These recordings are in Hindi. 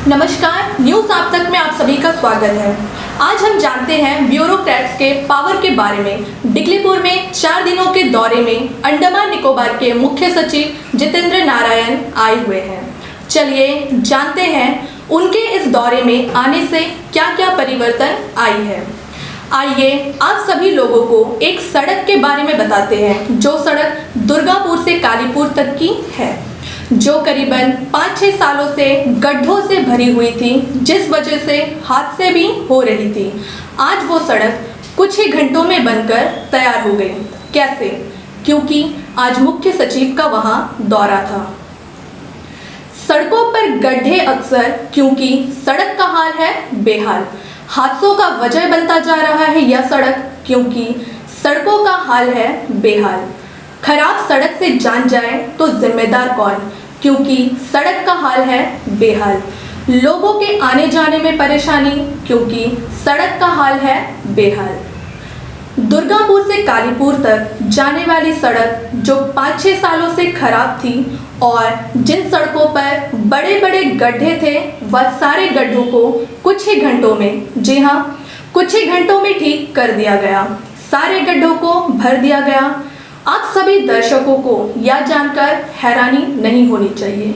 नमस्कार, न्यूज़ आप तक में आप सभी का स्वागत है। आज हम जानते हैं ब्यूरोक्रेट्स के पावर के बारे में। डिगलीपुर में 4 दिनों के दौरे में अंडमान निकोबार के मुख्य सचिव जितेंद्र नारायण आए हुए हैं। चलिए जानते हैं उनके इस दौरे में आने से क्या क्या परिवर्तन आई है। आइए आप सभी लोगों को एक सड़क के बारे में बताते हैं, जो सड़क दुर्गापुर से कालीपुर तक की है, जो करीबन 5-6 सालों से गड्ढों से भरी हुई थी, जिस वजह से हादसे भी हो रही थी। आज वो सड़क कुछ ही घंटों में बनकर तैयार हो गई। कैसे? क्योंकि आज मुख्य सचिव का वहां दौरा था। सड़कों पर गड्ढे अक्सर क्योंकि सड़क का हाल है बेहाल। हादसों का वजह बनता जा रहा है यह सड़क, क्योंकि सड़कों का हाल है बेहाल। खराब सड़क से जान जाए तो जिम्मेदार कौन, क्योंकि सड़क का हाल है बेहाल। लोगों के आने जाने में परेशानी, क्योंकि सड़क का हाल है बेहाल। दुर्गापुर से कालीपुर तक जाने वाली सड़क जो 5-6 सालों से खराब थी और जिन सड़कों पर बड़े बड़े गड्ढे थे, वह सारे गड्ढों को कुछ ही घंटों में, जी हाँ, कुछ ही घंटों में ठीक कर दिया गया। सारे गड्ढों को भर दिया गया। आप सभी दर्शकों को यह जानकर हैरानी नहीं होनी चाहिए,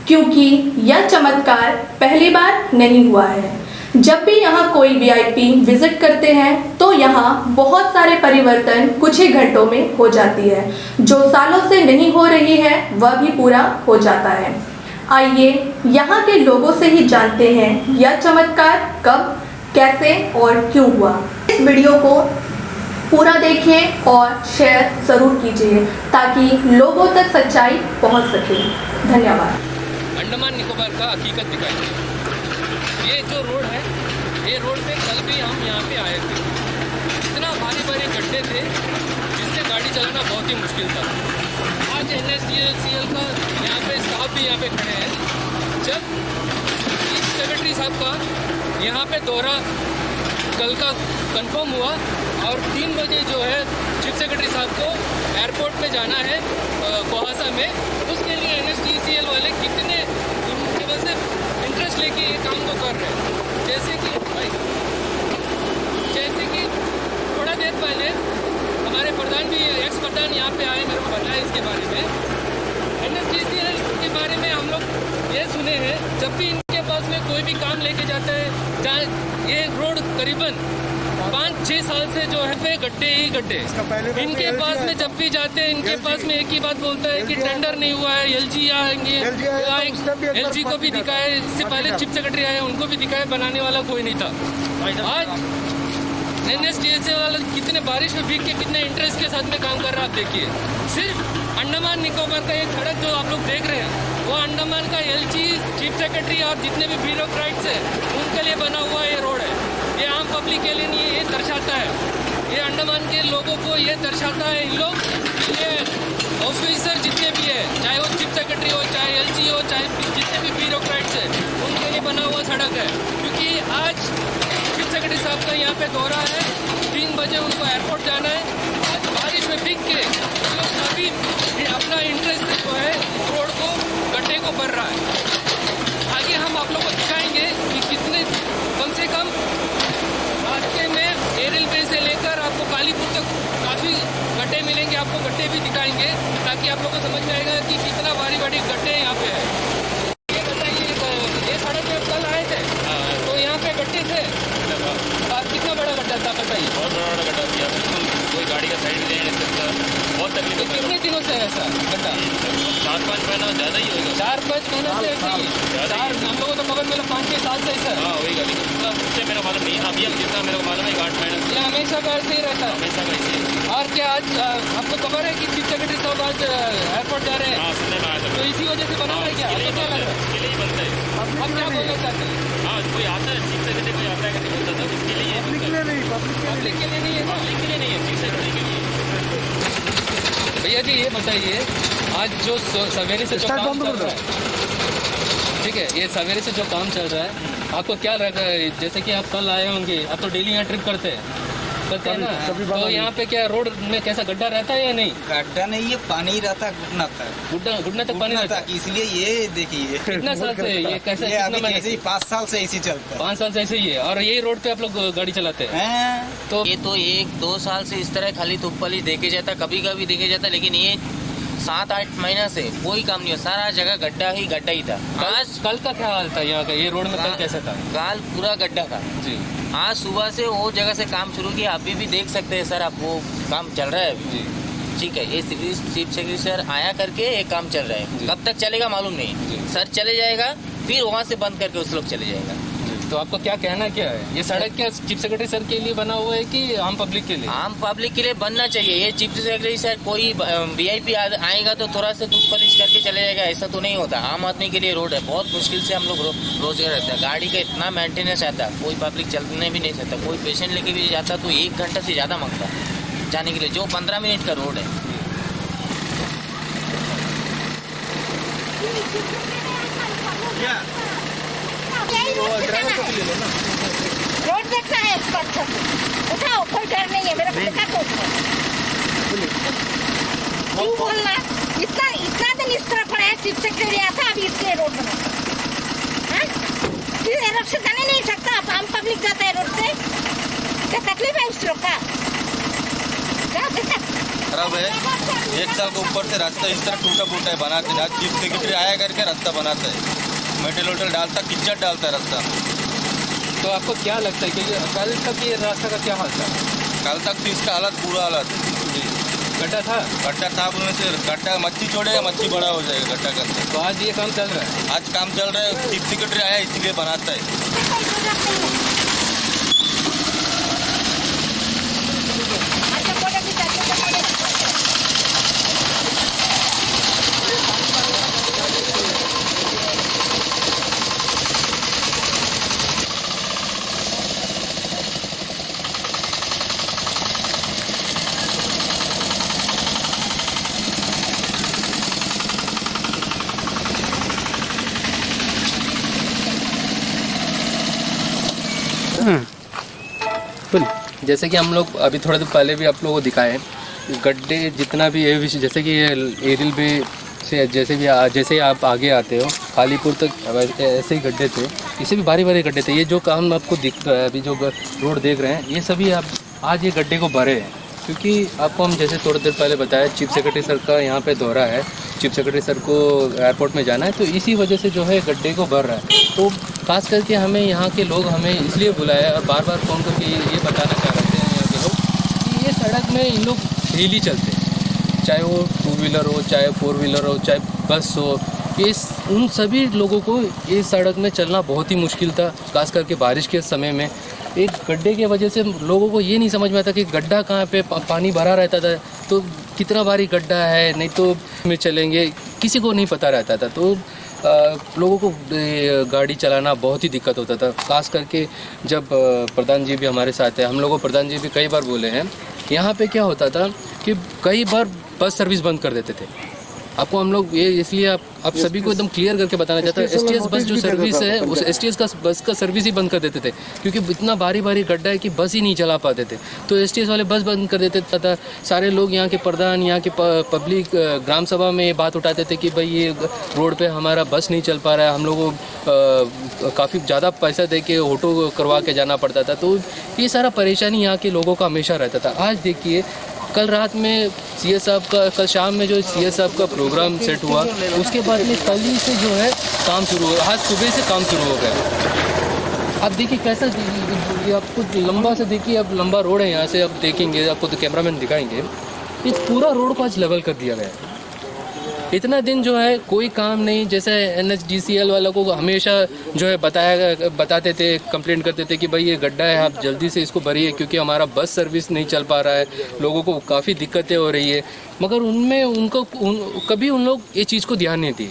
क्योंकि यह चमत्कार पहली बार नहीं हुआ है। जब भी यहाँ कोई वीआईपी विजिट करते हैं तो यहाँ बहुत सारे परिवर्तन कुछ ही घंटों में हो जाती है। जो सालों से नहीं हो रही है वह भी पूरा हो जाता है। आइए यहाँ के लोगों से ही जानते हैं यह चमत्कार कब, कैसे और क्यों हुआ। इस वीडियो को पूरा देखिए और शेयर ज़रूर कीजिए ताकि लोगों तक सच्चाई पहुंच सके। धन्यवाद। अंडमान निकोबार का हकीकत दिखाई। ये जो रोड है, ये रोड पे कल भी हम यहाँ पे आए थे। इतना भारी भारी गड्ढे थे जिससे गाड़ी चलाना बहुत ही मुश्किल था। आज NSDCL का यहाँ पे स्टाफ भी यहाँ पे खड़े हैं। जब चीफ सेक्रेटरी साहब का यहाँ पे दौरा कल का कंफर्म हुआ और 3 बजे जो है चीफ सेक्रेटरी साहब को एयरपोर्ट पे जाना है कोहासा में, उसके लिए NSDCL वाले कितने उनके वजह से इंटरेस्ट लेके ये काम को कर रहे हैं। जैसे कि थोड़ा देर पहले हमारे प्रधान भी, एक्स प्रधान यहाँ पे आए, मेरे को बताया इसके बारे में। NSDCL के बारे में हम लोग ये सुने हैं, जब भी इनके पास में कोई भी काम लेके जाता है, जहाँ ये रोड करीबन 5-6 साल से जो है पे गड्ढे ही गड्ढे। इनके पास में जब भी जाते हैं, इनके पास में एक ही बात बोलता है कि टेंडर नहीं हुआ है, LG आएंगे। LG को भी दिखाए, इससे पहले चीफ सेक्रेटरी आए, उनको भी दिखाए, बनाने वाला कोई नहीं था। आज NSDCL वाला कितने बारिश में भीग के कितने इंटरेस्ट के साथ में काम कर रहा है आप देखिए। सिर्फ अंडमान निकोबार का ये सड़क जो आप लोग देख रहे हैं, वो अंडमान का LG, चीफ सेक्रेटरी और जितने भी ब्यूरोक्रेट्स हैं उनके लिए बना हुआ ये रोड है। ये आम पब्लिक के लिए नहीं है, ये दर्शाता है, ये अंडमान के लोगों को ये दर्शाता है। इन लोग, ये ऑफिसर जितने भी है, चाहे वो चीफ सेक्रेटरी हो, चाहे LG हो, चाहे जितने भी ब्यूरोक्रेट्स हैं, उनके लिए बना हुआ सड़क है। क्योंकि आज चीफ सेक्रेटरी साहब का यहाँ पे दौरा है, 3 बजे उनको एयरपोर्ट जाना है। आज बारिश में भीग के हम लोग सभी अपना इंटरेस्ट जो है रोड को, गड्ढे को भर रहा है। आगे हम आप लोग को दिखाएंगे कि कितने, कम से कम रास्ते में एरियल पे से लेकर आपको कालीपुर तक काफ़ी गड्ढे मिलेंगे। आपको गड्ढे भी दिखाएंगे ताकि आप लोगों को समझ में आएगा कि कितना भारी भारी गड्ढे यहाँ पे है। ये बताइए, ये सड़क पे कल आए थे तो यहाँ पे गड्ढे थे, कितना बड़ा गड्ढा था बताइए? बहुत बड़ा गड्ढा दिया, बिल्कुल कोई गाड़ी का साइड नहीं ले सकता, बहुत तकलीफ है। कितने दिनों से है ऐसा गड्ढा? 4-5 महीना ज़्यादा ही होगा। 4-5 महीने से ऐसे ही? हम लोगों तो खबर मिला 5-6 साल से ऐसा है। हाँ वही गाड़ी उससे मेरा मालूम नहीं, अभी हम जितना मेरे को मालूम है 8 महीना ये हमेशा का ऐसे ही रहता है? हमेशा का ऐसे ही। और क्या आज आपको खबर है कि चीफ सेक्रेटरी साहब आज एयरपोर्ट जा रहे हैं? हाँ सुनने में आया था। तो इसी वजह से बना हुआ है क्या? आपको क्या लग रहा है? इसके लिए ही बनता है। हम क्या बोलना चाहते हैं? हाँ कोई आता है, चीफ सेक्रेटरी कोई आता है कि नहीं बोलता था, इसके लिए पब्लिक के लिए नहीं है, पब्लिक के लिए नहीं है, चीफ सेक्रेटरी के लिए। भैया जी ये बताइए, आज जो सवेरे से जो काम चल रहा है, ठीक है, ये सवेरे से जो काम चल रहा है, आपको क्या लग रहा है? जैसे कि आप कल आए होंगे, आप तो डेली यहाँ ट्रिप करते हैं, निकलते हैं ना, तो यहाँ पे क्या रोड में कैसा गड्ढा रहता है या नहीं? गड्ढा नहीं, ये पानी रहता है घुटना तक, घुटने तक पानी रहता है। इसलिए ये देखिए कितना साल से ये कैसे, ये अभी कितना महीने जैसे ही 5 साल से ऐसे चलता 5 साल से ऐसे ही है, और यही रोड पे आप लोग गाड़ी चलाते हैं? है। तो ये तो 1-2 साल से इस तरह खाली तुप्पली देखे जाता, कभी कभी देखे जाता, लेकिन ये 7-8 महीना से कोई काम नहीं हो, सारा जगह गड्ढा ही था। आज कल का क्या हाल था यहाँ का, ये रोड में कल कैसा था? काल पूरा गड्ढा था जी आज सुबह से वो जगह से काम शुरू किया, अभी भी देख सकते हैं सर आप, वो काम चल रहा है अभी। जी ठीक है, ये चीफ सेक्रेटरी सर आया करके एक काम चल रहा है, जी। कब तक चलेगा मालूम नहीं, जी। सर चले जाएगा फिर वहाँ से बंद करके उस लोग चले जाएगा। तो आपको क्या कहना क्या है, ये सड़क क्या चीफ सेक्रेटरी सर के लिए बना हुआ है कि आम पब्लिक के लिए? आम पब्लिक के लिए बनना चाहिए। ये चीफ सेक्रेटरी सर कोई VIP आएगा तो थोड़ा सा दूध पलिश करके चले जाएगा, ऐसा तो नहीं होता। आम आदमी के लिए रोड है, बहुत मुश्किल से हम लोग रोजगार रहता है, गाड़ी का इतना मेंटेनेंस आता है, कोई पब्लिक चलने भी नहीं सकता। कोई पेशेंट लेके भी जाता तो 1 घंटा से ज़्यादा मांगता जाने के लिए, जो 15 मिनट का रोड है। रोड देखना है इसको अच्छा से, उठाओ, कोई डर नहीं है, मेरा को देखा तो क्यों बोलना, इतना दिन इस तरह पड़ा है, चीफ सेक्रेटरी आता अभी इसलिए रोड बना, हाँ? फिर रोड से जाने नहीं सकता, अब आम पब्लिक जाता है रोड से, क्या तकलीफ है उस लोग का? क्या दिक्कत खराब है, 1 साल के ऊपर से रास्ता इस तरह टूटा फूटा है, बनाते ना चीफ सेक्रेटरी आया करके रास्ता बनाता है, मेटल वेटल डालता, कीचड़ डालता है रास्ता। तो आपको क्या लगता है कि कल तक ये रास्ता का क्या हाल था? कल तक तो इसका हालत पूरा हालत जी गड्ढा था, गड्ढा था बोलने से गड्ढा मच्छी छोड़ेगा, मच्छी बड़ा हो जाएगा गड्ढा के अंदर। तो आज ये काम चल रहा है? आज काम चल रहा है, चीफ सेक्रेटरी आया इसीलिए बनाता है। अच्छा बोले भी जैसे कि हम लोग अभी थोड़ा देर पहले भी आप लोगों को दिखाए, गड्ढे जितना भी है, जैसे कि ये एरियल बे से जैसे आप आगे आते हो कालीपुर तक ऐसे ही गड्ढे थे, इसे भी भारी भारी गड्ढे थे। ये जो काम आपको दिख रहा है अभी, जो रोड देख रहे हैं, ये सभी आप आज ये गड्ढे को भरे हैं, क्योंकि आपको हम जैसे थोड़ी देर पहले बताया चीफ सेक्रेटरी सर का यहाँ पे दौरा है, चीफ सेक्रेटरी सर को एयरपोर्ट में जाना है, तो इसी वजह से जो है गड्ढे को भर रहा है। तो खास करके हमें यहाँ के लोग हमें इसलिए बुलाया और बार बार फ़ोन करके ये बताना चाह रहे थे यहाँ के लोग कि ये सड़क में इन लोग डेली चलते हैं, चाहे वो 2 व्हीलर हो, चाहे 4 व्हीलर हो, चाहे बस हो, उन सभी लोगों को इस सड़क में चलना बहुत ही मुश्किल था। खास करके बारिश के समय में एक गड्ढे की वजह से लोगों को ये नहीं समझ में आता कि गड्ढा कहाँ पे पानी भरा रहता था, तो कितना भारी गड्ढा है, नहीं तो में चलेंगे, किसी को नहीं पता रहता था। तो लोगों को गाड़ी चलाना बहुत ही दिक्कत होता था। खास करके जब प्रधान जी भी हमारे साथ है, हम लोगों को प्रधान जी भी कई बार बोले हैं, यहाँ पे क्या होता था कि कई बार बस सर्विस बंद कर देते थे। आपको हम लोग ये इसलिए आप सभी को एकदम क्लियर करके बताना चाहते हैं, STS बस जो सर्विस है उस STS का बस का सर्विस ही बंद कर देते थे, क्योंकि इतना भारी भारी गड्ढा है कि बस ही नहीं चला पाते थे। तो STS वाले बस बंद कर देते थे। सारे लोग यहाँ के प्रधान, यहाँ के पब्लिक ग्राम सभा में ये बात उठाते थे कि भाई ये रोड पे हमारा बस नहीं चल पा रहा है, हम लोगों को काफ़ी ज़्यादा पैसा दे के ऑटो करवा के जाना पड़ता था। तो ये सारा परेशानी यहाँ के लोगों का हमेशा रहता था। आज देखिए कल रात में CS साहब का, कल शाम में जो CS साहब का प्रोग्राम सेट हुआ, उसके बाद में कल ही से जो है काम शुरू हो, आज सुबह से काम शुरू हो गया। आप देखिए कैसा, ये आपको लंबा से देखिए, अब लंबा रोड है, यहाँ से आप देखेंगे, आपको तो कैमरामैन दिखाएंगे, ये पूरा रोड को आज लेवल कर दिया गया है। इतना दिन जो है कोई काम नहीं, जैसे NHDCL वालों को हमेशा जो है बताते थे, कंप्लेंट करते थे कि भाई ये गड्ढा है, आप जल्दी से इसको भरिए, क्योंकि हमारा बस सर्विस नहीं चल पा रहा है, लोगों को काफ़ी दिक्कतें हो रही है। मगर कभी उन लोग ये चीज़ को ध्यान नहीं दिए।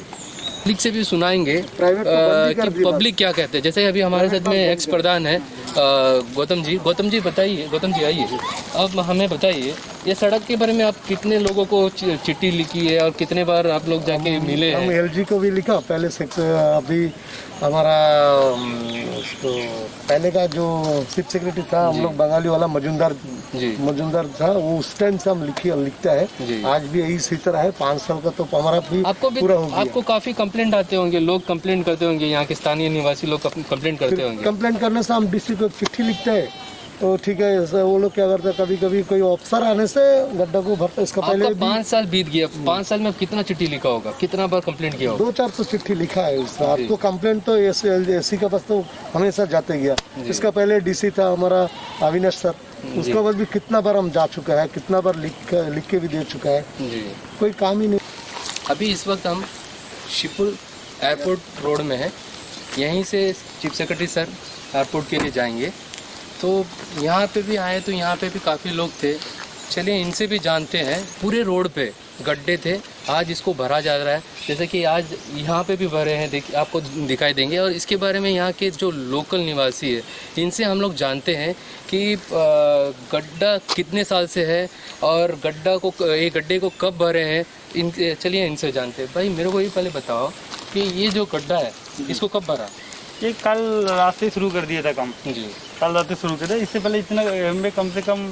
पब्लिक से भी सुनाएंगे कि पब्लिक क्या कहते हैं। जैसे अभी हमारे साथ में एक्स प्रधान है, गौतम जी बताइए, गौतम जी आइए, अब हमें बताइए ये सड़क के बारे में आप कितने लोगों को चिट्ठी लिखी है और कितने बार आप लोग जाके मिले हम हैं? एलजी को भी लिखा पहले से। अभी हमारा उसको पहले का जो चीफ सेक्रेटरी था हम लोग बंगाली वाला मजुमदार था, वो उस टाइम से हम लिखता जी। है। आज भी यही इसी तरह है। 5 साल का तो हमारा भी आपको भी पूरा हो गया। आपको काफी कंप्लेंट आते होंगे, लोग कंप्लेंट करते होंगे, यहाँ के स्थानीय निवासी लोग कंप्लेंट करते होंगे। कंप्लेंट करने से हम डीसी को चिट्ठी लिखते हैं, तो ठीक है। ऐसा वो लोग क्या करते हैं, कभी कभी कोई ऑफिसर आने से गड्ढा को भरता। इसका पहले आपका भी 5 साल बीत गया, 5 साल में आप कितना चिट्ठी लिखा होगा, कितना बार कंप्लेंट किया होगा? 2-4 तो चिट्ठी लिखा है उसका। आपको कंप्लेंट तो एसी का पास तो हमेशा जाते गया। इसका पहले डीसी था हमारा अविनाश सर, उसका पास भी कितना बार हम जा चुका है, कितना बार लिख के भी दे चुका है, जी। कोई काम ही नहीं। अभी इस वक्त हम शिपुल एयरपोर्ट रोड में हैं, यहीं से चीफ सेक्रेटरी सर एयरपोर्ट के लिए जाएंगे। तो यहाँ पे भी आए तो यहाँ पे भी काफ़ी लोग थे, चलिए इनसे भी जानते हैं। पूरे रोड पे गड्ढे थे, आज इसको भरा जा रहा है, जैसे कि आज यहाँ पे भी भरे हैं, देखिए आपको दिखाई देंगे। और इसके बारे में यहाँ के जो लोकल निवासी है इनसे हम लोग जानते हैं कि गड्ढा कितने साल से है और ये गड्ढे को कब भरे हैं। चलिए इनसे जानते हैं। भाई मेरे को ये पहले बताओ कि ये जो गड्ढा है इसको कब भरा? ये कल रात से शुरू कर दिया था काम जी। कल रात से शुरू किया था। इससे पहले इतना हमें कम से कम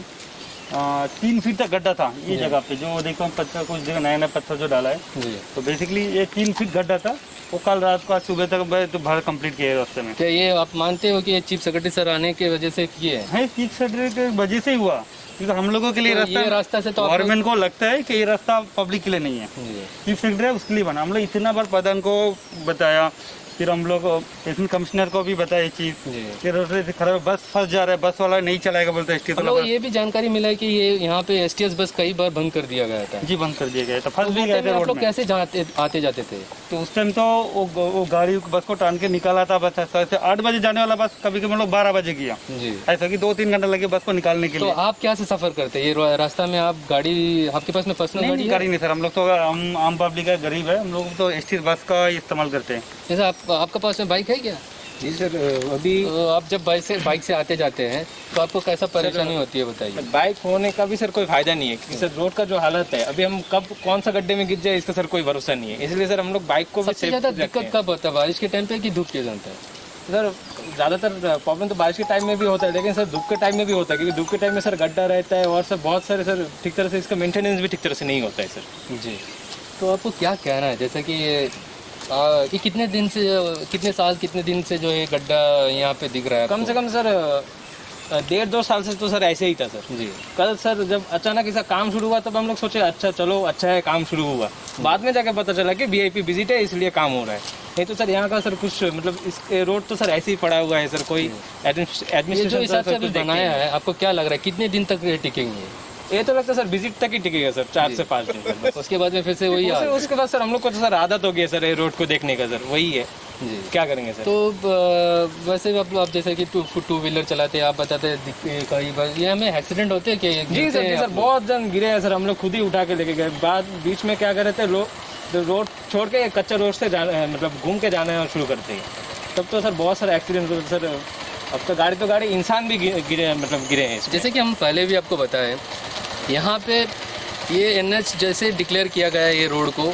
3 फीट तक गड्ढा था ये जगह पे। जो देखो पत्थर, कुछ जगह नया पत्थर जो डाला है, जी। तो बेसिकली ये 3 फीट गड्ढा था। वो कल रात को आज सुबह तक तो भर कंप्लीट किया है रास्ते में। क्या ये आप मानते हो कि ये चीफ सेक्रेटरी सर आने की वजह से किए हैं? है चीफ सेक्रेटरी की वजह से ही हुआ, क्योंकि हम लोगों के लिए तो ये रास्ता से तो आप गवर्नमेंट को लगता है कि ये रास्ता पब्लिक के लिए नहीं है। चीफ सेक्रेटरी है उसके लिए बना। हम लोग इतना बार प्रधान को बताया, फिर हम लोग कमिश्नर को भी बताया चीज कि रोड से खराब है, बस फंस जा रहा है, बस वाला नहीं चलाएगा बोलता है। हम लोग ये भी जानकारी मिला है कि ये यहाँ पे एसटीएस बस कई बार बंद कर दिया गया था। जी बंद कर दिया गया था, फंस भी गए थे आप रोड लोग में। कैसे आते जाते थे? तो उस टाइम तो वो गाड़ी बस को टान के निकाला था। बस ऐसे 8 बजे जाने वाला बस कभी कभी हम लोग 12 बजे किया, ऐसा कि 2-3 घंटा लगे बस को निकालने के तो लिए। आप क्या से सफर करते हैं ये रास्ता में? आप गाड़ी, आपके पास में पर्सनल गाड़ी है? गाड़ी नहीं सर, हम लोग तो हम आम पब्लिक है, गरीब है, हम लोग तो एसटी बस का इस्तेमाल करते हैं। जैसे आपका पास में बाइक है क्या? जी सर, अभी तो आप जब बाइक से आते जाते हैं तो आपको कैसा परेशानी होती है बताइए? बाइक होने का भी सर कोई फायदा नहीं है, क्योंकि सर रोड का जो हालत है अभी, हम कब कौन सा गड्ढे में गिर जाए इसका सर कोई भरोसा नहीं है। इसलिए सर हम लोग बाइक को भी सबसे ज्यादा दिक्कत कब होता है, बारिश के टाइम पे कि धूप के टाइम पे? सर ज़्यादातर प्रॉब्लम तो बारिश के टाइम में भी होता है, लेकिन सर धूप के टाइम में भी होता है, क्योंकि धूप के टाइम में सर गड्ढा रहता है और सर बहुत सारे सर ठीक तरह से इसका मेंटेनेंस भी ठीक तरह से नहीं होता है सर। जी। तो आपको क्या कहना है, जैसे कि ये कितने दिन से, कितने साल, कितने दिन से जो ये गड्ढा यहाँ पे दिख रहा है? कम से कम सर 1.5-2 साल से तो सर ऐसे ही था सर। जी। कल सर जब अचानक ऐसा काम शुरू हुआ तब हम लोग सोचे अच्छा चलो अच्छा है काम शुरू हुआ, बाद में जाके पता चला कि वीआईपी विजिट है इसलिए काम हो रहा है। नहीं तो सर यहाँ का सर कुछ मतलब इस रोड तो सर ऐसे ही पड़ा हुआ है सर, कोई ये जो एडमिनिस्ट्रेशन हिसाब से अभी बनाया है, आपको क्या लग रहा है कितने दिन तक ये टिकेंगे? ये तो लगता है सर विजिट तक ही टिकेगा सर, 4 से 5 दिन तक। उसके बाद में फिर से वही हाल। उसके बाद सर हम लोग को तो सर आदत हो गई है सर ये रोड को देखने का सर, वही है जी। क्या करेंगे सर। तो वैसे आप जैसे कि टू व्हीलर चलाते हैं, आप बताते हैं कई बार ये हमें एक्सीडेंट होते हैं कि जी सर बहुत जन गिरे हैं सर, हम लोग खुद ही उठा के लेके गए। बाद बीच में क्या कर रहे थे लोग, रोड छोड़ के कच्चा रोड से जाना मतलब घूम के जाना शुरू करते हैं, तब तो सर बहुत सारे एक्सीडेंट होते सर। अब तो गाड़ी इंसान भी गिरे हैं इसमें। जैसे कि हम पहले भी आपको बताएं, यहाँ पे ये एनएच जैसे डिक्लेयर किया गया है ये रोड को,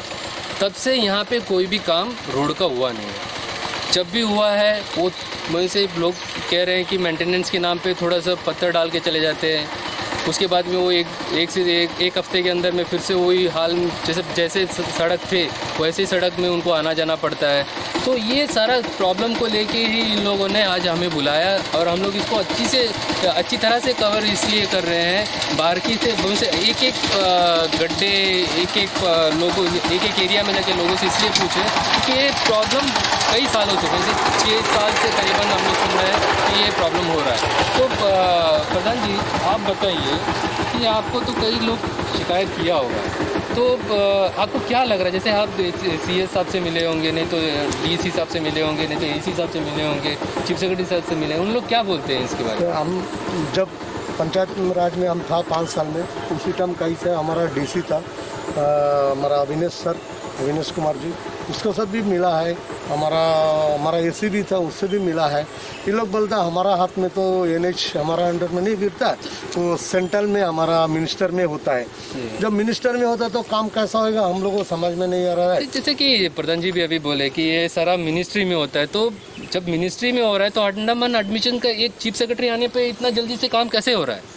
तब से यहाँ पे कोई भी काम रोड का हुआ नहीं है। जब भी हुआ है वो वहीं से लोग कह रहे हैं कि मेंटेनेंस के नाम पे थोड़ा सा पत्थर डाल के चले जाते हैं, उसके बाद में वो एक हफ्ते के अंदर में फिर से वही हाल, जैसे सड़क थे वैसे ही सड़क में उनको आना जाना पड़ता है। तो ये सारा प्रॉब्लम को लेके ही इन लोगों ने आज हमें बुलाया और हम लोग इसको अच्छी तरह से कवर इसलिए कर रहे हैं। बारीकी से एक गड्ढे, एक एरिया में जाके लोगों से इसलिए पूछे कि ये प्रॉब्लम कई सालों से, वैसे 6 साल से करीबन हम लोग सुन रहे हैं कि ये प्रॉब्लम हो रहा है। तो प्रधान जी आप बताइए कि आपको तो कई लोग शिकायत किया होगा, तो आपको क्या लग रहा है, जैसे आप सीएस साहब से मिले होंगे, नहीं तो डीसी साहब से मिले होंगे, नहीं तो एसी साहब से मिले होंगे, चीफ सेक्रेटरी साहब से मिले, उन लोग क्या बोलते हैं इसके बारे में? हम जब पंचायत राज में हम था 5 साल में, उसी टाइम कहीं से हमारा डीसी था हमारा अविनेश कुमार जी, उसको सब भी मिला है, हमारा एसी भी था उससे भी मिला है। ये लोग बोलता हमारा हाथ में तो NH हमारा अंडर में नहीं गिरता, तो सेंट्रल में हमारा मिनिस्टर में होता है। जब मिनिस्टर में होता तो काम कैसा होगा हम लोगों को समझ में नहीं आ रहा है। जैसे कि प्रधान जी भी अभी बोले कि ये सारा मिनिस्ट्री में होता है, तो जब मिनिस्ट्री में हो रहा है तो अंडमान एडमिशन का एक चीफ सेक्रेटरी आने पे इतना जल्दी से काम कैसे हो रहा है?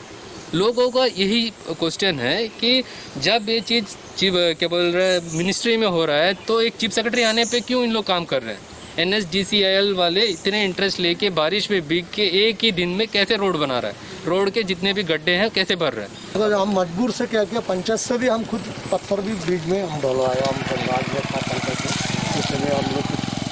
लोगों का यही क्वेश्चन है कि जब ये चीज़ क्या बोल रहे हैं मिनिस्ट्री में हो रहा है तो एक चीफ सेक्रेटरी आने पे क्यों इन लोग काम कर रहे हैं? NSDCIL वाले इतने इंटरेस्ट लेके बारिश में भीग के एक ही दिन में कैसे रोड बना रहा है? रोड के जितने भी गड्ढे हैं कैसे भर रहे हैं? अगर हम मजबूर से क्या किया, पंचायत से भी हम खुद पत्थर भी ब्रिज में हम डलवाए, हम धनबाद में था पंचायत में, उसमें हम लोग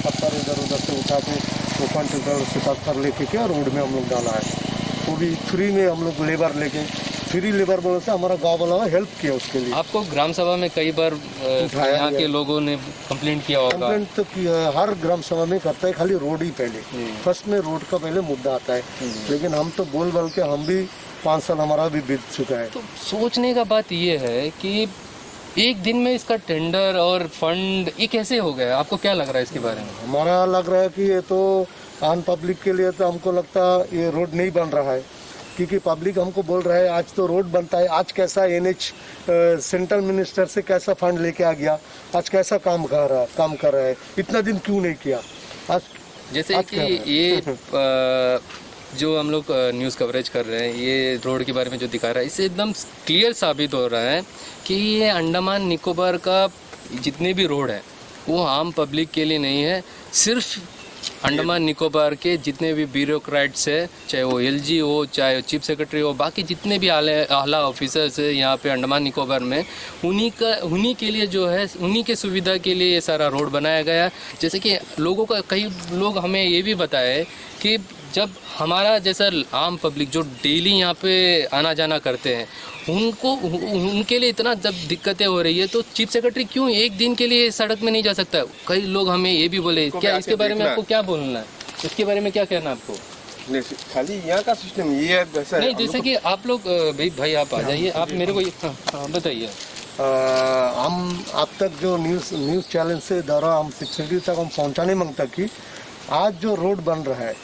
पत्थर इधर उधर से उठा के ओपन टूटर से पत्थर लेके क्या रोड में हम लोग डाला है। वो भी फ्री में हम लोग लेबर लेके, फ्री लेबर बोले से हमारा गाँव वाला हेल्प किया उसके लिए। आपको ग्राम सभा में कई बार यहाँ के लोगों ने कंप्लेंट किया होगा। कंप्लेंट तो किया, हर ग्राम सभा में करता है, खाली रोड ही पहले फर्स्ट में रोड का पहले मुद्दा आता है। लेकिन हम तो बोल के हम भी 5 साल हमारा भी बीत चुका है। तो सोचने का बात ये है कि एक दिन में इसका टेंडर और फंड ये कैसे हो गया? आपको क्या लग रहा है इसके बारे में? हमारा लग रहा है कि ये तो आम पब्लिक के लिए तो हमको लगता है ये रोड नहीं बन रहा है, क्योंकि पब्लिक हमको बोल रहा है आज तो रोड बनता है, आज कैसा NH सेंट्रल मिनिस्टर से कैसा फंड लेके आ गया, आज कैसा काम कर रहा है, इतना दिन क्यों नहीं किया आज? जैसे आज कि ये जो हम लोग न्यूज़ कवरेज कर रहे हैं, ये रोड के बारे में जो दिखा रहा है, इससे एकदम क्लियर साबित हो रहा है कि ये अंडमान निकोबार का जितने भी रोड है वो आम पब्लिक के लिए नहीं है, सिर्फ अंडमान निकोबार के जितने भी ब्यूरोक्रेट्स है, चाहे वो LG हो, चाहे चीफ सेक्रेटरी हो, बाकी जितने भी आला ऑफिसर्स है यहाँ पे अंडमान निकोबार में, उन्हीं के लिए जो है, उन्हीं के सुविधा के लिए ये सारा रोड बनाया गया। जैसे कि लोगों का, कई लोग हमें ये भी बताए कि जब हमारा जैसा आम पब्लिक जो डेली यहाँ पे आना जाना करते हैं, उनके लिए इतना जब दिक्कतें हो रही है तो चीफ सेक्रेटरी क्यों एक दिन के लिए सड़क में नहीं जा सकता? कई लोग हमें ये भी बोले। क्या इसके बारे में आपको क्या बोलना है? इसके बारे में क्या कहना है आपको? खाली यहाँ का सिस्टम ये है वैसा नहीं, जैसे कि आप लोग भाई आप आ जाइए, आप मेरे को बताइए। हम अब तक जो न्यूज़ चैनल से द्वारा हम सेक्रेटरी तक हम पहुँचाने मांगता कि आज जो रोड बन रहा है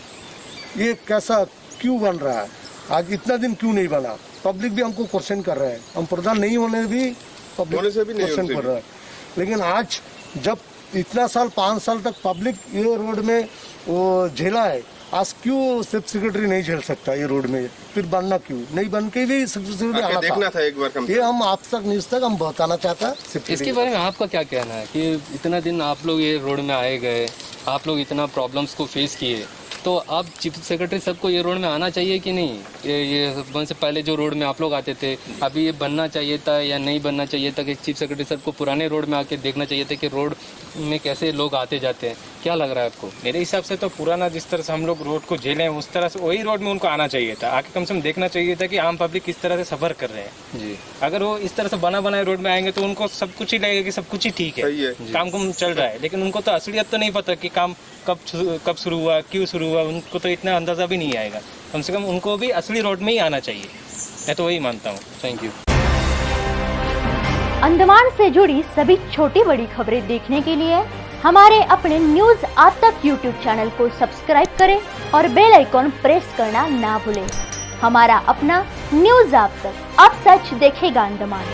ये कैसा क्यों बन रहा है, आज इतना दिन क्यों नहीं बना? पब्लिक भी हमको क्वेश्चन कर रहा है, हम प्रधान नहीं होने भी पब्लिक क्वेश्चन कर रहा है। लेकिन आज जब इतना साल 5 साल तक पब्लिक ये रोड में वो झेला है, आज क्यों चीफ सेक्रेटरी नहीं झेल सकता ये रोड में? फिर बनना क्यों नहीं? बन के भी सेक्रेटरी आना देखना था एक बार। ये हम आप तक न्यूज़ तक हम बताना चाहता है। इसके बारे में आपका क्या कहना है कि इतना दिन आप लोग ये रोड में आए गए, आप लोग इतना प्रॉब्लम्स को फेस किए, तो अब चीफ सेक्रेटरी सबको ये रोड में आना चाहिए कि नहीं? ये बन से पहले जो रोड में आप लोग आते थे, अभी ये बनना चाहिए था या नहीं बनना चाहिए था कि चीफ सेक्रेटरी सबको पुराने रोड में आके देखना चाहिए था कि रोड में कैसे लोग आते जाते हैं? क्या लग रहा है आपको? मेरे हिसाब से तो पुराना जिस तरह से हम लोग रोड को झेले हैं उस तरह से वही रोड में उनको आना चाहिए था, आके कम से कम देखना चाहिए था कि आम पब्लिक किस तरह से सफर कर रहे हैं जी। अगर वो इस तरह से बना बनाए रोड में आएंगे तो उनको सब कुछ ही लगेगा कि सब कुछ ही ठीक है, काम चल रहा है, लेकिन उनको तो असलियत तो नहीं पता कि काम कब शुरू हुआ, क्यों शुरू हुआ, उनको तो इतना अंदाजा भी नहीं आएगा। कम से कम उनको भी असली रोड में ही आना चाहिए, मैं तो वही मानता हूँ। Thank you. अंडमान से जुड़ी सभी छोटी बड़ी खबरें देखने के लिए हमारे अपने न्यूज आज तक यूट्यूब चैनल को सब्सक्राइब करें और बेल आइकॉन प्रेस करना ना भूलें। हमारा अपना न्यूज आज तक, अब सच देखेगा अंडमान।